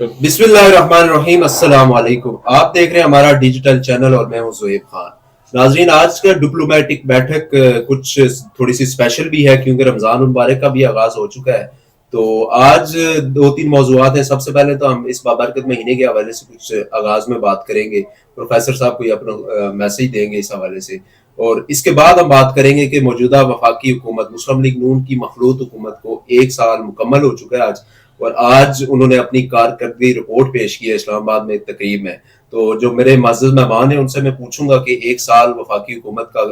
बिस्मिल्लाहिर्रहमानिर्रहीम, अस्सलाम वालेकुम। आप देख रहे हैं हमारा डिजिटल चैनल और मैं हूं ज़ोएब खान। नाजरीन, आज का डिप्लोमेटिक बैठक कुछ थोड़ी सी स्पेशल भी है क्योंकि रमज़ान मुबारक का भी आगाज हो चुका है। तो आज दो तीन मौज़ूआत हैं। सबसे पहले तो हम इस बाबरकत महीने के हवाले से कुछ आगाज में बात करेंगे। प्रोफेसर साहब कोई अपना मैसेज देंगे इस हवाले से, और इसके बाद हम बात करेंगे कि मौजूदा वफाकी हुकूमत मुस्लिम लीग नून की मखलूत हुकूमत को 1 साल मुकम्मल हो चुका है आज, और आज उन्होंने अपनी कारकर्दगी रिपोर्ट पेश की है इस्लामाबाद में एक तकरीब में। तो जो मेरे मुअज़्ज़ज़ मेहमान हैं उनसे मैं पूछूंगा कि 1 साल वफाकी हुकूमत का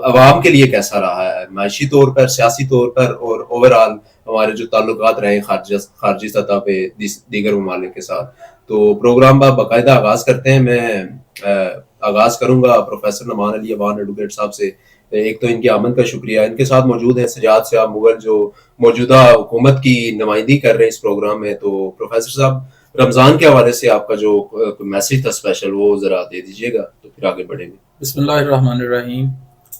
अवाम के लिए कैसा रहा है, माशी तौर पर, सियासी तौर पर, और ओवरऑल हमारे जो ताल्लुकात रहे खारजी सतह पे दीगर ममालिक के साथ। तो प्रोग्राम बाकायदा आगाज करते हैं। मैं आगाज करूंगा प्रोफेसर नमान अली अवान एडवोकेट साहब से। एक तो इनकी आमद का शुक्रिया। इनके साथ मौजूद है सजाद साहब मुगल जो मौजूदा हुकूमत की नुमाइंदगी कर रहे हैं इस प्रोग्राम में। तो प्रोफेसर साहब, रमज़ान के हवाले से आपका जो मैसेज था स्पेशल, वो ज़रा दे दीजिएगा तो फिर आगे बढ़ेंगे। बिस्मिल्लाहिर्रहमानिर्रहीम,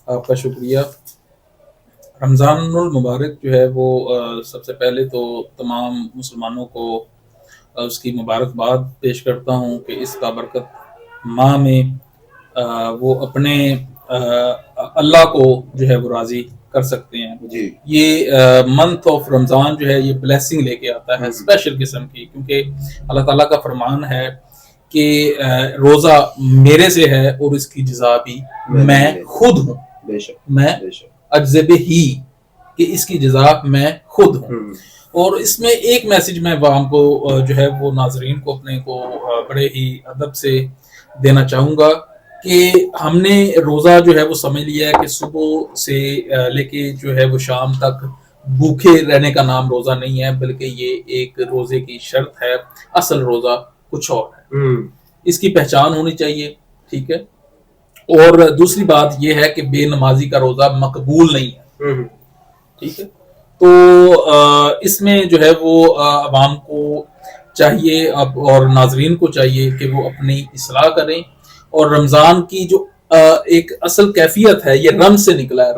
आपका शुक्रिया। रमज़ानुल मुबारक जो है वो सबसे पहले तो तमाम मुसलमानों को उसकी मुबारकबाद पेश करता हूँ कि इस बाबरकत माह में वो अपने अल्लाह को जो है वो राज़ी कर सकते हैं जी। ये मंथ ऑफ रमज़ान जो है ये ब्लेसिंग लेके आता है स्पेशल किस्म की, क्योंकि अल्लाह ताला का फरमान है कि रोज़ा मेरे से है और इसकी जज़ा भी मैं खुद हूँ। मैं अज्ज़ब ही कि इसकी जज़ा मैं खुद हूँ। और इसमें एक मैसेज मैं आवाम को जो है वो नाजरीन को अपने को बड़े ही अदब से देना चाहूँगा कि हमने रोज़ा जो है वो समझ लिया है कि सुबह से लेके जो है वो शाम तक भूखे रहने का नाम रोज़ा नहीं है, बल्कि ये एक रोज़े की शर्त है। असल रोज़ा कुछ और है, इसकी पहचान होनी चाहिए। ठीक है। और दूसरी बात ये है कि बेनमाजी का रोज़ा मकबूल नहीं है। ठीक है। तो इसमें जो है वो अवाम को चाहिए अब और नाजरीन को चाहिए कि वो अपनी इस्लाह करें, और रमज़ान की जो एक असल कैफियत है ये रम्ज़ से निकला है।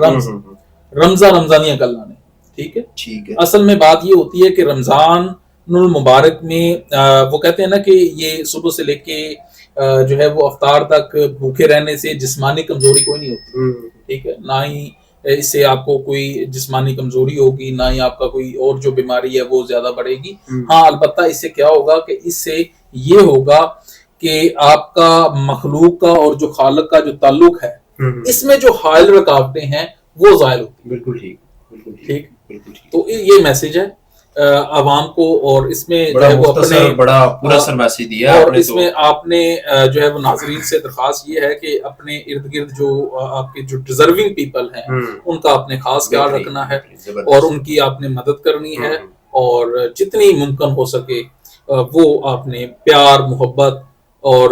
रमज़ानिया कल्ला ने। ठीक है। असल में बात ये होती है कि रमज़ान मुबारक में वो कहते हैं ना कि ये सुबह से लेके जो है वो अफ्तार तक भूखे रहने से जिस्मानी कमजोरी कोई नहीं होती। ठीक है। ना ही इससे आपको कोई जिस्मानी कमजोरी होगी, ना ही आपका कोई और जो बीमारी है वो ज्यादा बढ़ेगी। हाँ, अलबत्ता इससे क्या होगा कि इससे ये होगा कि आपका मखलूक का और जो खालिक का जो ताल्लुक है इसमें जो हायल रुकावटें हैं वो ज़ायल होती है। बिल्कुल ठीक। तो ये मैसेज है आवाम को, और इसमें बड़ा जो है वो अपने बड़ा पूरा सर मैसेज दिया और आपने। इसमें आपने जो है वो नाजरीन से दरख्वास्त ये है कि अपने इर्द गिर्द जो आपके जो डिजर्विंग पीपल हैं उनका आपने खास ख्याल रखना है और उनकी आपने मदद करनी है, और जितनी मुमकिन हो सके वो आपने प्यार मोहब्बत और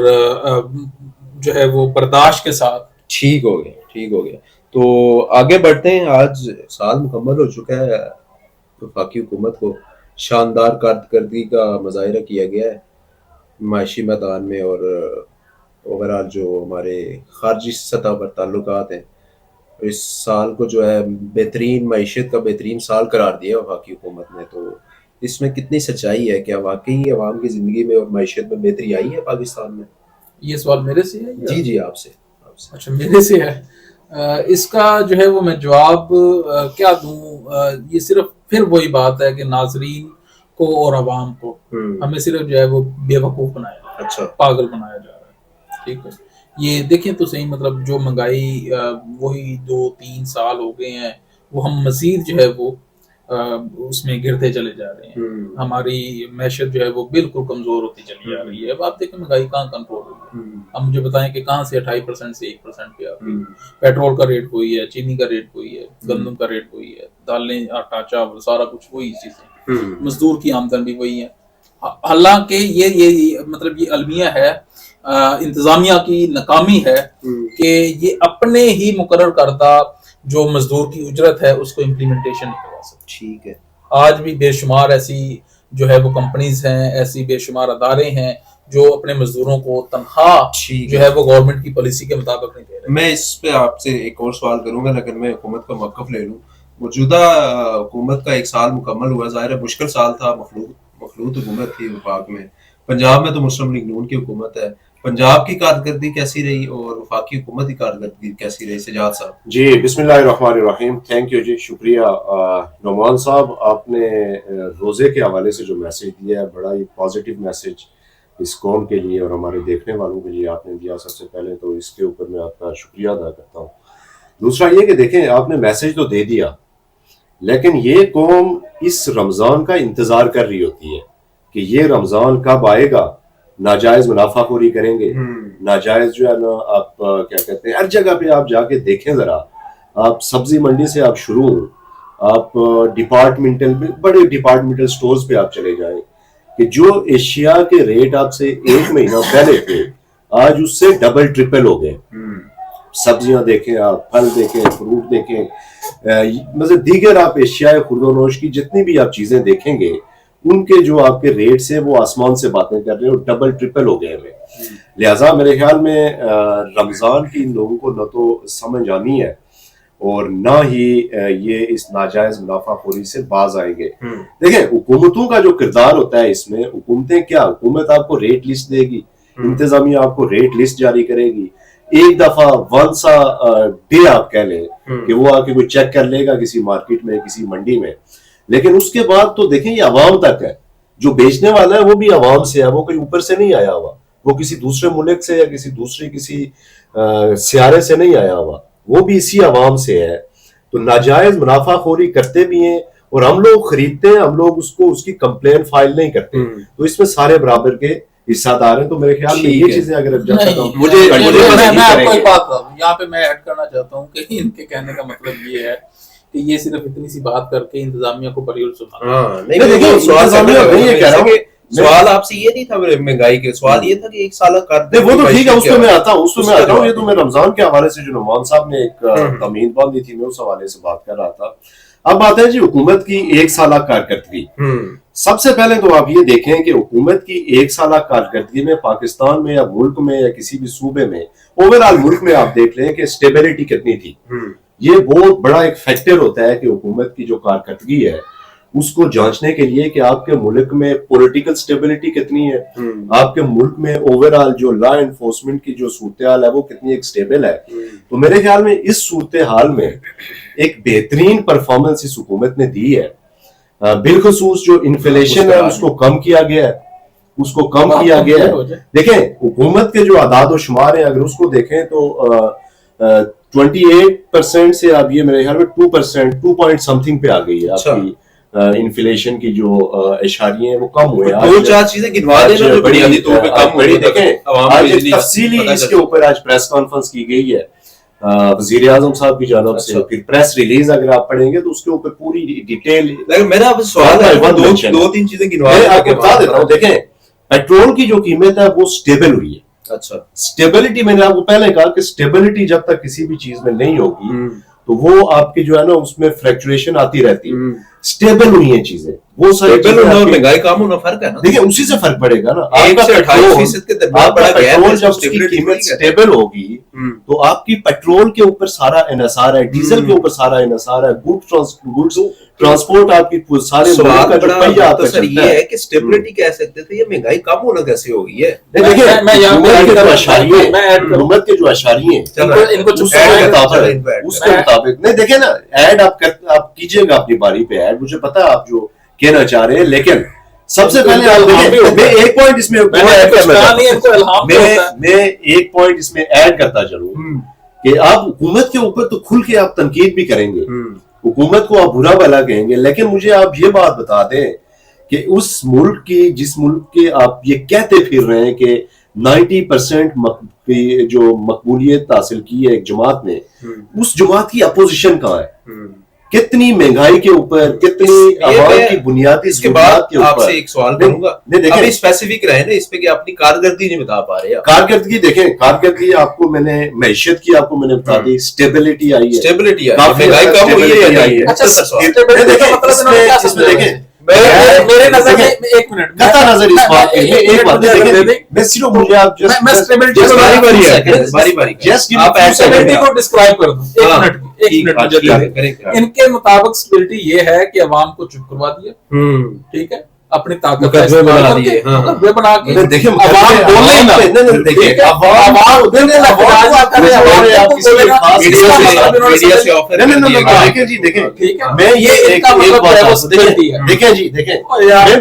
जो है वो बर्दाश्त के साथ। ठीक हो गया। तो आगे बढ़ते हैं। आज साल मुकम्मल हो चुका है, वफाकी हुकूमत को शानदार कारकर्दगी का मुजाहिरा किया गया है माशी मैदान में, और ओवरऑल जो हमारे खारजी सतह पर ताल्लुकात हैं, इस साल को जो है बेहतरीन मईशत का बेहतरीन साल करार दिया वफाकी हुकूमत ने। तो इसमें कितनी सच्चाई है? क्या वाकई अवाम की जिंदगी में और मईशत में बेहतरी आई है पाकिस्तान में? ये सवाल मेरे से है? जी आपसे। अच्छा, मेरे से है। इसका जो है वो मैं जवाब क्या दूं? ये सिर्फ फिर वही बात है कि नाजरीन को और अवाम को हमें सिर्फ जो है वो बेवकूफ बनाया, अच्छा पागल बनाया जा रहा है। ठीक है। ये देखें तो सही, मतलब जो महंगाई वही 2-3 साल हो गए हैं, वो हम मजीद जो है वो उसमें गिरते चले जा रहे हैं। हमारी मैशत जो है वो बिल्कुल कमजोर होती चली जा रही है। अब आप देखें महंगाई कहाँ कंट्रोल हो रही है। अब मुझे बताएं कि कहाँ से 28% से 1% पे आ गई। पेट्रोल का रेट वही है, चीनी का रेट वही है, गंदम का रेट वही है, दालें, आटा, चावल, सारा कुछ वही चीजें, मजदूर की आमदन भी वही है। हालांकि ये मतलब ये अलमिया है, इंतजामिया की नाकामी है कि ये अपने ही मुकर्रर करदा जो मजदूर की उजरत है उसको इम्प्लीमेंटेशन नहीं करवा सकते। ठीक है। आज भी बेशुमार ऐसी जो है वो कंपनीज हैं, ऐसी बेशुमार अदारे हैं जो अपने मजदूरों को तनख्वाह जो है वो गवर्नमेंट की पॉलिसी के मुताबिक नहीं दे रहे। मैं इस पे आपसे एक और सवाल करूंगा, लेकिन मैं हुकूमत का मौक़िफ़ ले लूं। मौजूदा हुकूमत का 1 साल मुकम्मल हुआ, ज़ाहिर है मुश्किल साल था, मखलूत हुकूमत थी वफाक में, पंजाब में तो मुस्लिम लीग नून की हुकूमत है, पंजाब की कारकर्दगी कैसी रही और वफाकी हुकूमत की कारकर्दगी कैसी रही? सजाद साहब जी बिस्मिल्लाहिर्रहमानिर्रहीम, थैंक यू जी, शुक्रिया। नोमान साहब, आपने रोज़े के हवाले से जो मैसेज दिया है, बड़ा ही पॉजिटिव मैसेज इस कौम के लिए और हमारे देखने वालों के लिए आपने दिया। सबसे पहले तो इसके ऊपर मैं आपका शुक्रिया अदा करता हूँ। दूसरा ये कि देखें, आपने मैसेज तो दे दिया, लेकिन ये कौम इस रमज़ान का इंतज़ार कर रही होती है कि ये रमज़ान कब आएगा। नाजायज़ मुनाफाखोरी करेंगे, नाजायज़ जो है ना, आप क्या कहते हैं, हर जगह पे आप जाके देखें ज़रा, आप सब्जी मंडी से आप शुरू, आप बड़े डिपार्टमेंटल स्टोर्स पे आप चले जाएं कि जो एशिया के रेट आपसे एक महीना पहले थे, आज उससे डबल ट्रिपल हो गए। सब्जियां देखें, आप फल देखें, फ्रूट देखें, मतलब दीगर आप एशिया खुर्दोनोश की जितनी भी आप चीजें देखेंगे, उनके जो आपके रेट्स हैं वो आसमान से बातें कर रहे हैं और डबल ट्रिपल हो गए हैं। लिहाजा मेरे ख्याल में रमजान की इन लोगों को न तो समझ आनी है और ना ही ये इस नाजायज मुनाफाखोरी से बाज आएंगे। देखें, हुकूमतों का जो किरदार होता है इसमें, हुकूमतें क्या, हुकूमत आपको रेट लिस्ट देगी, इंतजामिया आपको रेट लिस्ट जारी करेगी, एक दफा वंस डे आप कह लें कि वो आके कोई चेक कर लेगा किसी मार्केट में, किसी मंडी में, लेकिन उसके बाद तो देखें ये अवाम तक है। जो बेचने वाला है वो भी अवाम से है, वो कोई ऊपर से नहीं आया हुआ, वो किसी दूसरे मुल्क से या किसी सियारे से नहीं आया हुआ, वो भी इसी अवाम से है। तो नाजायज मुनाफाखोरी करते भी हैं और हम लोग खरीदते हैं, हम लोग उसकी कंप्लेन फाइल नहीं करते, तो इसमें सारे बराबर के हिस्सादार हैं। तो मेरे ख्याल में ये चीजें अगर मुझे मैं आपको एक बात यहाँ पे मैं ऐड करना चाहता हूँ कि इनके कहने का मतलब ये है कि ये सिर्फ इतनी सी बात करके इंतजामिया को बरी सुना। नहीं, देखिए सवाल आपसे ये नहीं था महंगाई के, सवाल ये था कि एक साल कर वो तो ठीक है, उसमें मैं आता हूँ। ये तो मैं रमजान के हवाले से जो नुमान साहब ने एक तमीन बांधी थी, मैं उस हवाले से बात कर रहा था। अब बात है जी हुकूमत की एक साल कारकर्दगी। सबसे पहले तो आप ये देखें कि हुकूमत की एक साल कारकर्दगी में पाकिस्तान में या मुल्क में या किसी भी सूबे में, ओवरऑल मुल्क में आप देख लें कि स्टेबिलिटी कितनी थी। ये बहुत बड़ा एक फैक्टर होता है कि हुकूमत की जो कारकर्दगी है उसको जांचने के लिए कि आपके मुल्क में पॉलिटिकल स्टेबिलिटी कितनी है, आपके मुल्क में ओवरऑल जो लॉ एनफोर्समेंट की जो सूरत हाल है वो कितनी एक स्टेबल है। तो मेरे ख्याल में इस सूरत हाल में एक बेहतरीन परफॉर्मेंस इस हुकूमत ने दी है। बिलखसूस जो इन्फ्लेशन है उसको कम किया गया है, देखें हुकूमत के जो आदाद और शुमार है, अगर उसको देखें तो 28% से अब ये मेरे ख्याल में 2%, 2 पॉइंट समथिंग पे आ गई है आपकी इन्फ्लेशन की जो इशारियां हैं वो कम हुए। दो चार चीजें गिनवा देना जो बुनियादी तौर पे कम हुई। देखें आज तफसीली इसके ऊपर आज प्रेस कॉन्फ्रेंस की गई है वजीर आजम साहब की जानब से, फिर प्रेस रिलीज अगर आप पढ़ेंगे तो उसके ऊपर पूरी डिटेल। मेरा अब सवाल है, दो तीन चीजें गिनवा बता देता हूँ। देखें, पेट्रोल की जो कीमत है वो स्टेबल हुई है। अच्छा, स्टेबिलिटी मैंने आपको पहले कहा कि स्टेबिलिटी जब तक किसी भी चीज में नहीं होगी तो वो आपकी जो है ना उसमें फ्लक्चुएशन आती रहती है। स्टेबल हुई है चीजें, वो स्टेबल होना और महंगाई कम होना फर्क है ना। देखिए उसी से फर्क पड़ेगा ना। आपका पेट्रोल जब उसकी कीमत स्टेबल होगी तो आपकी पेट्रोल के ऊपर सारा इन्हिसार है, डीजल के ऊपर सारा इन्हिसार है, गुड्स ट्रांसपोर्ट आपकी सारे सवाल का जो पहिया तो सर ये है कि स्टेबिलिटी कह सकते थे, ये महंगाई कम होना कैसे हो गई है? देखिए हुकूमत के जो अशारिये उसके मुताबिक नहीं, देखे ना ऐड आप कीजिएगा अपनी बारी पे ऐड, मुझे पता है आप जो कहना चाह रहे हैं, लेकिन सबसे पहले आप मैं एक पॉइंट इसमें मैं एक पॉइंट इसमें ऐड करता चलूं कि आप हुकूमत के ऊपर तो खुल के आप तनकीद भी करेंगे, हुकूमत को आप बुरा भला कहेंगे, लेकिन मुझे आप ये बात बता दें कि उस मुल्क की, जिस मुल्क के आप ये कहते फिर रहे हैं कि 90% जो मकबूलियत हासिल की है एक जमात ने, उस जमात की अपोजिशन कहाँ है? कितनी महंगाई के ऊपर, कितनी आवाम की बुनियादी इसके बाद आपसे एक सवाल करूंगा, अभी स्पेसिफिक रहे ना इस पे कि अपनी कारकर्दगी नहीं बता पा रहे। कारकर्दगी देखें, कारकर्दगी आपको मैंने मैशियत की आपको मैंने बता दी, स्टेबिलिटी आई है, स्टेबिलिटी महंगाई कम हुई है या नहीं? अच्छा देखें मेरे नजर में एक मिनट कता नजर इस बात पे एक बात देखें, मैं सिर्फ मुझे आप मैं स्टेबिलिटी बारी जस्ट आप स्टेबिलिटी को डिस्क्राइब कर दो। एक मिनट मुझे इनके मुताबिक स्टेबिलिटी ये है कि अवाम को चुप करवा दिया, ठीक है, اپنی طاقت کا مقدمے استعمال بنا کر کے لیے، ہاں۔ مقدمے بنا کے دیکھیں عوام بولے ہی نہ، دیکھیں عوام میڈیا سے آفر دیکھیں جی دیکھیں ٹھیک ہے، میں یہ ایک بات دیکھیں جی دیکھیں میں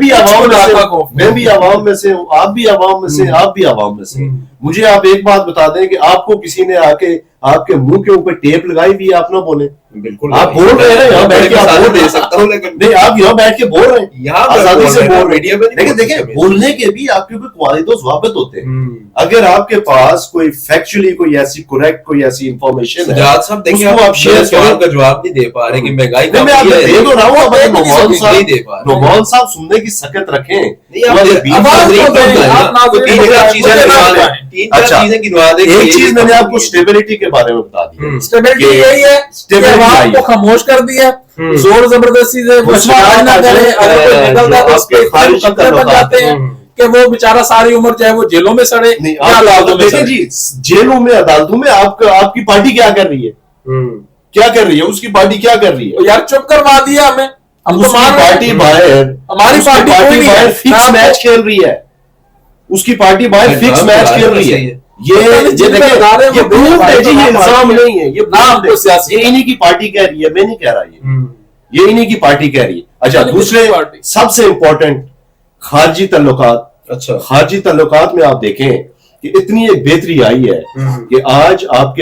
بھی عوام میں سے ہوں، آپ بھی عوام میں سے، آپ بھی عوام میں سے. مجھے آپ ایک بات بتا دیں کہ آپ کو کسی نے آ کے آپ کے منہ کے اوپر ٹیپ لگائی بھی آپ نہ بولیں. بالکل آپ بول رہے ہیں یہاں بیٹھ کے آپ دے سکتا ہوں لیکن نہیں آپ یہاں بیٹھ کے بول رہے ہیں یہاں آزادی سے بول رہے میڈیا ہیں. میں دیکھیں بولنے کے بھی آپ کے اوپر قواعد و ضوابط ہوتے ہیں. اگر آپ کے پاس کوئی فیکچولی کوئی ایسی کریکٹ کوئی ایسی انفارمیشن ہے سجاد صاحب دیکھیں اس کو آپ شیئر سوال کا جواب نہیں دے پا رہے کہ مہنگائی میں آپ کو دے دو رہا ہوں. اب نعمان صاحب سننے کی سکت رکھیں. ایک چیز میں نے آپ کو اسٹیبلٹی کے بارے میں بتا دی. اسٹیبلٹی یہی ہے کہ عوام کو خاموش کر دیا، زور زبردستی سے مشورہ نہ کرے، اگر کوئی نکلتا تو اس کے خارجی بن جاتے ہیں کہ وہ بیچارہ ساری عمر چاہے وہ جیلوں میں سڑے یا عدالتوں میں سڑے. جی جیلوں میں عدالتوں میں آپ کی پارٹی کیا کر رہی ہے؟ کیا کر رہی ہے؟ اس کی پارٹی کیا کر رہی ہے؟ یار چپ کروا دیا ہمیں. ہم تو مان پارٹی باہر ہماری پارٹی باہر فکس میچ کھیل رہی ہے. اس کی پارٹی باہر فکس میچ کھیل رہی ہے. یہ پروف ہے جی، یہ الزام نہیں ہے. یہ انہی کی پارٹی کہہ رہی ہے، میں نہیں کہہ رہا. یہ انہی کی پارٹی کہہ رہی ہے. اچھا دوسرے سب سے امپورٹنٹ خارجی تعلقات. اچھا خارجی تعلقات میں آپ دیکھیں کہ اتنی ایک بہتری آئی ہے کہ آج آپ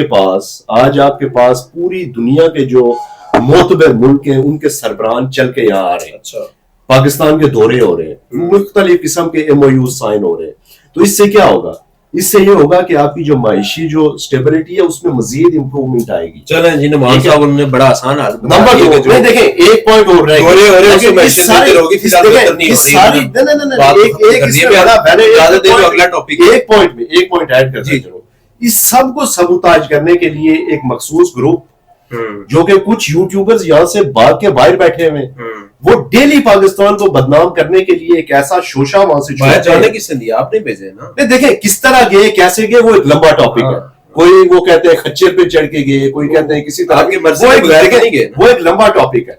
کے پاس پوری دنیا کے جو معتبر ملک ہیں ان کے سربراہان چل کے یہاں آ رہے ہیں. اچھا پاکستان کے دورے ہو رہے ہیں، مختلف قسم کے MOU سائن ہو رہے ہیں. تو اس سے کیا ہوگا؟ اس سے یہ ہوگا کہ آپ کی جو معاشی جو سٹیبلٹی ہے اس میں مزید امپروومنٹ آئے گی. چلیں جی نعمان صاحب انہوں نے بڑا آسان حال نمبر 2 دیکھیں ایک پوائنٹ اور رہے ایک پوائنٹ ایڈ کر دیں. اس سب کو سبوتاج کرنے کے لیے ایک مخصوص گروپ جو کہ کچھ یوٹیوبرز یہاں سے باغ کے باہر بیٹھے ہوئے وہ ڈیلی پاکستان کو بدنام کرنے کے لیے ایک ایسا شوشہ وہاں سے جانے کس نے دیا؟ آپ نے بھیجے نا. دیکھیں کس طرح گئے کیسے گئے وہ ایک لمبا ٹاپک ہے. کوئی وہ کہتے ہیں خچر پہ چڑھ کے گئے، کوئی کہتے ہیں کسی طرح وہ ایک لمبا ٹاپک ہے.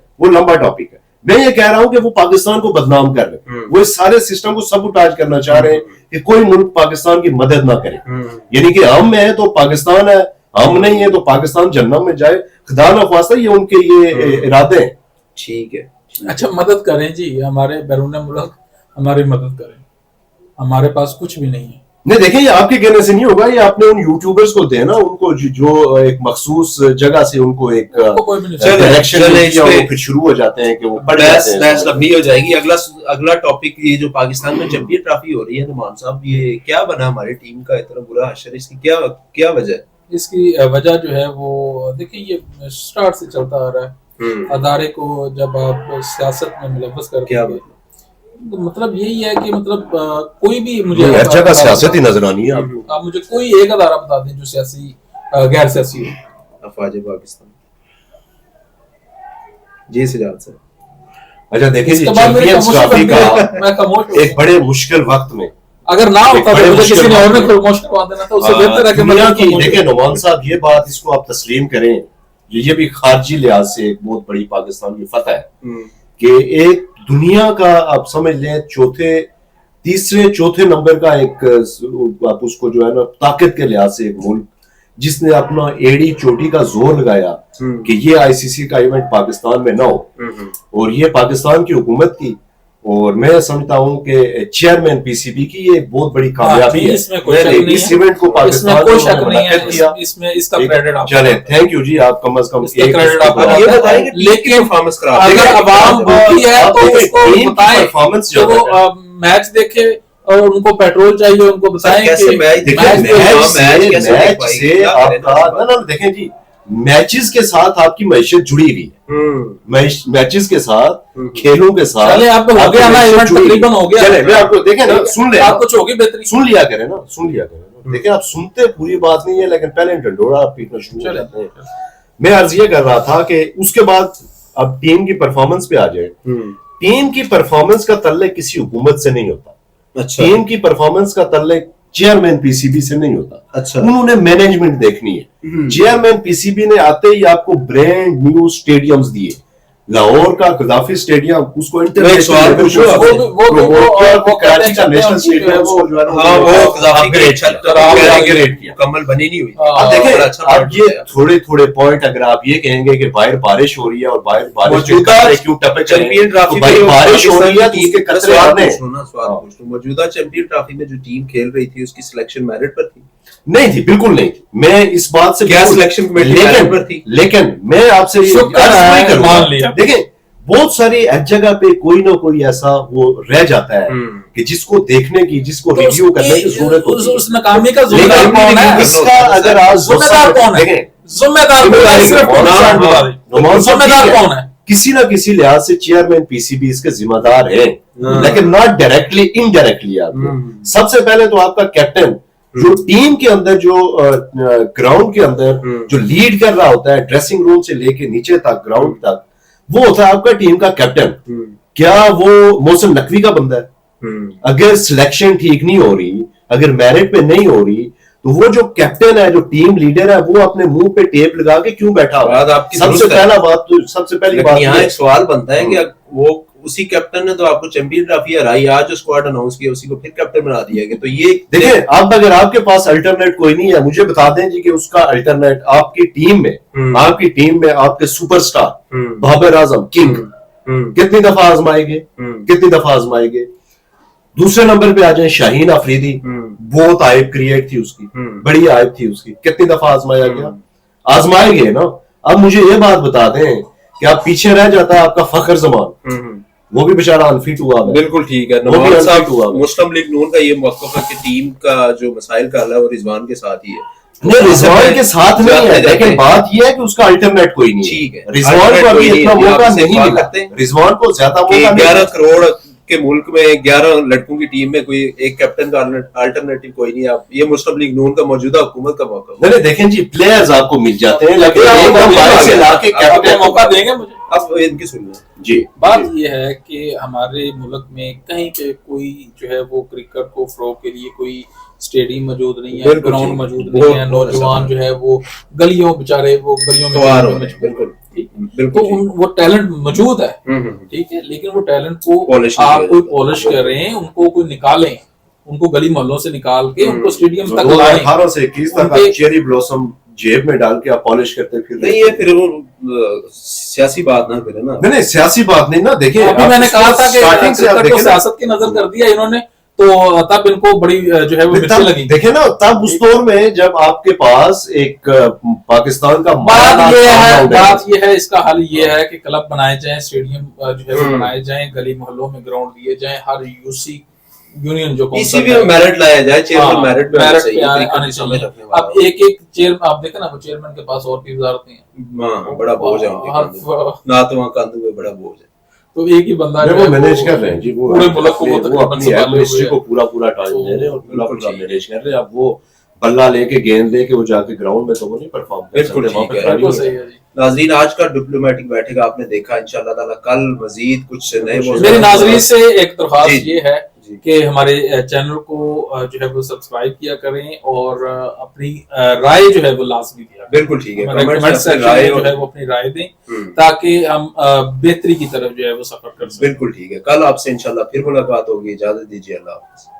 میں یہ کہہ رہا ہوں کہ وہ پاکستان کو بدنام کر رہے ہیں. وہ اس سارے سسٹم کو سبوتاج کرنا چاہ رہے ہیں کہ کوئی ملک پاکستان کی مدد نہ کرے. یعنی کہ ہم ہیں تو پاکستان ہے، ہم نہیں ہے تو پاکستان جہنم میں جائے. خدا نہ خواستہ یہ ان کے یہ ارادے ہیں. ٹھیک ہے اچھا مدد کریں جی، ہمارے بیرون ملک ہماری مدد کریں، ہمارے پاس کچھ بھی نہیں ہے. نہیں دیکھیں یہ آپ کے کہنے سے نہیں ہوگا، یہ آپ نے ان یوٹیوبرز کو دینا، ان کو جو ایک مخصوص جگہ سے ان کو ایک ڈائریکشن پھر شروع ہو جاتے ہیں کہ وہ پڑھ جاتے ہیں. بحث لمبی ہو جائے گی. اگلا ٹاپک یہ جو پاکستان میں چیمپئن ٹرافی ہو رہی ہے نعمان صاحب، یہ کیا بنا ہماری ٹیم کا اتنا برا حشر؟ اس کی کیا وجہ ہے؟ اس کی وجہ جو ہے وہ دیکھیں یہ سٹارٹ سے چلتا آ رہا ہے. ادارے کو جب آپ سیاست میں ملوث کرتے ہیں مطلب یہی ہے کہ مطلب کوئی بھی مجھے ہر جگہ سیاست ہی نظر آنی ہے. آپ مجھے کوئی ایک ادارہ بتا دیں جو سیاسی غیر سیاسی ہو. افواج پاکستان. جی سجاد صاحب. اچھا دیکھیں جی چیمپئنز ٹرافی کا ایک بڑے مشکل وقت میں اگر نہ ہوتا تو مجھے کسی نے اور نے خاموش کروا دینا تھا. اس سے بہتر ہے کہ دنیا کی دیکھیں نعمان صاحب یہ بات اس کو آپ تسلیم کریں، یہ بھی خارجی لحاظ سے ایک بہت بڑی پاکستان کی فتح ہے کہ ایک دنیا کا آپ سمجھ لیں تیسرے چوتھے نمبر کا ایک آپ اس کو جو ہے نا طاقت کے لحاظ سے ایک ملک جس نے اپنا ایڑی چوٹی کا زور لگایا کہ یہ ICC کا ایونٹ پاکستان میں نہ ہو، اور یہ پاکستان کی حکومت کی اور میں سمجھتا ہوں کہ چیئرمین PCB کی یہ ایک بہت بڑی کامیابی ہے. اس ایونٹ کو پاکستان کو منعقد کیا. اس کا کریڈٹ آپ چلیں تھینک یو جی. آپ کم از کم ایک کریڈٹ آپ یہ بتائیں گے لیکن اگر عوام بھوکی ہے تو اس کو بتائیں کہ وہ میچ دیکھے اور ان کو پیٹرول چاہیے، ان کو بتائیں کہ میچ سے آپ کا دیکھیں جی میچز کے ساتھ آپ کی معیشت جڑی ہوئی ہے. میچز کے ساتھ کھیلوں کے ساتھ چلے آپ کو ہو گیا نا ایونٹ تقریباً ہو گیا. چلے میں آپ کو دیکھیں نا سن لیں آپ کچھ ہوگی بہتری سن لیا کریں نا. دیکھیں آپ سنتے پوری بات نہیں ہے لیکن پہلے ڈنڈورا آپ پیٹنا شروع ہو جاتے ہیں. میں عرض یہ کر رہا تھا کہ اس کے بعد اب ٹیم کی پرفارمنس پہ آ جائے. ٹیم کی پرفارمنس کا تعلق کسی حکومت سے نہیں ہوتا. ٹیم کی پرفارمنس کا تعلق چیئرمین PCB سے نہیں ہوتا. انہوں نے مینجمنٹ دیکھنی ہے. چیئرمین PCB نے آتے ہی آپ کو برانڈ نیو سٹیڈیمز دیے، लाहौर का गद्दाफी स्टेडियम उसको एक सवाल पूछो आपसे। वो कराची का नेशनल स्टेडियम वो जो है ना हाँ वो गद्दाफी की अपग्रेड छत अपग्रेड किया। मुकम्मल बनी नहीं हुई थी। अब देखें बड़ा अच्छा अब point ये है। थोड़े थोड़े पॉइंट अगर आप ये कहेंगे कि बाहर बारिश हो रही है और बाहर बारिश में मौजूदा कतरे क्यों टपक रहे चैंपियन हैं, ट्रॉफी तो भाई में बारिश हो रही है तो उसके कतरे सवाल आने पूछ लूं ना, सवाल पूछ लूं। मौजूदा चैंपियन ट्रॉफी में जो टीम खेल रही थी उसकी सिलेक्शन मेरिट पर थी? नहीं थी, बिल्कुल नहीं थी। मैं इस बात से क्या बिल्कुल- सिलेक्शन कमेटी मेरिट पर थी? लेकिन मैं आपसे ये शुक्र अर्ज है, नहीं करूंगा। मान लिया। देखिए बहुत सारी एक जगह पे कोई ना कोई ऐसा वो रह जाता है कि जिसको देखने की, जिसको तो रिव्यू करने की उसकी- जरूरत होती है। उस नाकामी का जिम्मेदार लेकिन कौन है? इसका अगर आप जिम्मेदार कौन है? देखें, जिम्मेदार कौन है? सिर्फ नुमान साइड बता दें। नुमान साहब जिम्मेदार ठीक है। कौन है? किसी ना किसी लिहाज से चेयरमैन पीसीबी इसके जिम्मेदार है, हाँ। लेकिन नॉट डायरेक्टली इनडायरेक्टली आप सबसे पहले तो आपका कैप्टन जो टीम के अंदर जो ग्राउंड के अंदर जो लीड कर रहा होता है ड्रेसिंग रूम से लेके नीचे तक ग्राउंड तक, वो होता है आपका टीम का कैप्टन। क्या वो मोहसिन नकवी का बंदा है? अगर सिलेक्शन ठीक नहीं हो रही, अगर मेरिट पे नहीं हो रही, तो वो जो कैप्टन है, जो टीम लीडर है, वो अपने मुंह पे टेप लगा के क्यों बैठा हुआ बात है? आपकी सबसे दुरुस्त है। पहला बात तो सबसे पहली लेकिन बात यहाँ ये एक सवाल बनता है कि वो उसी कैप्टन ने तो आपको चैंपियन ट्रॉफी हराई, आज जो स्क्वाड अनाउंस किया उसी को फिर कैप्टन बना दिया गया, तो ये देखिए अब अगर आपके पास अल्टरनेट कोई नहीं है, मुझे बता दें जी कि उसका अल्टरनेट आपकी टीम में आपके सुपरस्टार बाबर आजम किंग कितनी दफा आजमाएंगे, कितनी दफा आजमाएंगे? दूसरे नंबर पे आ जाए शाहीन अफरीदी, बहुत आयब क्रिएट थी उसकी, बड़ी आयब थी उसकी, कितनी दफा आजमाया गया? आजमाएंगे ना। अब मुझे ये बात बता दें कि आप पीछे रह जाता आपका फखर जमान, वो भी बेचारा अनफिट हुआ है। बिल्कुल ठीक है। वो भी नवाज अनफिट साहब हुआ है। मुस्लिम लीग नून का ये मौक़िफ़ है कि टीम का जो मसाइल का हल है वो रिजवान के साथ ही है। नहीं, रिजवान के साथ नहीं है, जाते- लेकिन बात यह है कि उसका अल्टरनेट कोई नहीं ठीक है। रिजवान को अल्टरनेट अभी कोई इतना नहीं है। मौका आपसे नहीं सवाल मिला, करते हैं रिजवान को ज्यादा कि मौका नहीं 11 मिला। करोड़ के मुल्क में 11 लड़कों की टीम में कोई एक कैप्टन का अल्टरनेटिव कोई नहीं है। आप ये मुस्लिम लीग नून का मौजूदा हुकूमत का मौका है। नहीं देखें जी, प्लेयर्स आपको मिल जाते हैं, लेकिन आप एक हम बाहर से लाके आप कैप्टन मौका देंगे मुझे? अब इनकी सुनना जी बात जी। ये है कि हमारे मुल्क में कहीं पे कोई जो है वो क्रिकेट को फरोग के लिए कोई स्टेडियम मौजूद नहीं है, बिल्कुल ग्राउंड ठीक। मौजूद बहुत- नहीं है, बहुत नौजवान ऐसा जो है वो गलियों बेचारे वो गलियों में सवार हो खेलने रहे हैं, में बिल्कुल ठीक। बिल्कुल तो ठीक। वो टैलेंट मौजूद है, हम्म। ठीक है, लेकिन वो टैलेंट को Polish नहीं आप किया कोई जाता। पॉलिश कर रहे हैं, उनको कोई निकालें, उनको गली मोहल्लों से निकाल के उनको स्टेडियम तक लाएं। 2018 से 21 तक उनके- आप चेरी ब्लॉसम जेब में डाल के आप पॉलिश करते फिर नहीं ये फिर वो सियासी बात ना करे ना। नहीं सियासी बात नहीं ना। देखिए अभी आप मैंने उसको कहा था कि स्टार्टिंग से आप क्रिकेट को देखें ना, सियासत की नजर कर दिया इन्होंने, तो तब इनको बड़ी जो है वो मिर्ची लगी। देखे ना तब उस दौर में जब आपके पास एक पाकिस्तान का बात ये है इसका हल ये है कि क्लब बनाए जाएं, स्टेडियम जो है वो बनाए जाएं, गली मोहल्लों में ग्राउंड दिए जाएं, हर यूसी यूनियन जो पीसीबी में मेरिट लाया जाए, चेयरमैन मेरिट पे आना मेरिट चाहिए, पे क्रिकेट आने में समय चाहिए। रखने वाला अब एक चेयर आप देखें ना, वो चेयरमैन के पास और भी वजारतें हैं, हाँ, बड़ा बोझ है उनके कंधे पे। ना तो वहाँ कंधे पे बड़ा बोझ है। तो एक ही बंदा नहीं, जो वो है मैनेज कर रहे हैं जी, वो पूरे मुल्क को वो वो तकरीबन अपनी संभाले हुए एडमिनिस्ट्री हैं। को पूरा टाइम तो दे रहे हैं और पूरा बिल्कुल ठीक। मैनेज कर रहे हैं। अब वो बल्ला लेके गेंद लेके वो जाके ग्राउंड में तो वो नहीं परफॉर्म कर बिल्कुल सकते, वहाँ ठीक पे है, खिलाड़ी बिल्कुल हैं। सही है जी। नाजरीन आज का डिप्लोमेटिक बैठक आपने देखा, इंशाल्लाह ताला कल मजीद कुछ नए मौजूद- मेरी नाजरीन से एक दरख्वास्त जी, ये है जी। कि हमारे चैनल को जो है वो सब्सक्राइब किया करें और अपनी राय जो है वो लाजमी दिया बिल्कुल ठीक है। हमारे कमेंट्स कमेंट में सेक्शन राय में जो और- है वो अपनी राय दें हम्म। ताकि हम बेहतरी की तरफ जो है वो सफर कर सकें। बिल्कुल ठीक है। कल आपसे इंशाल्लाह फिर मुलाकात होगी। इजाजत दीजिए, अल्लाह हाफिज।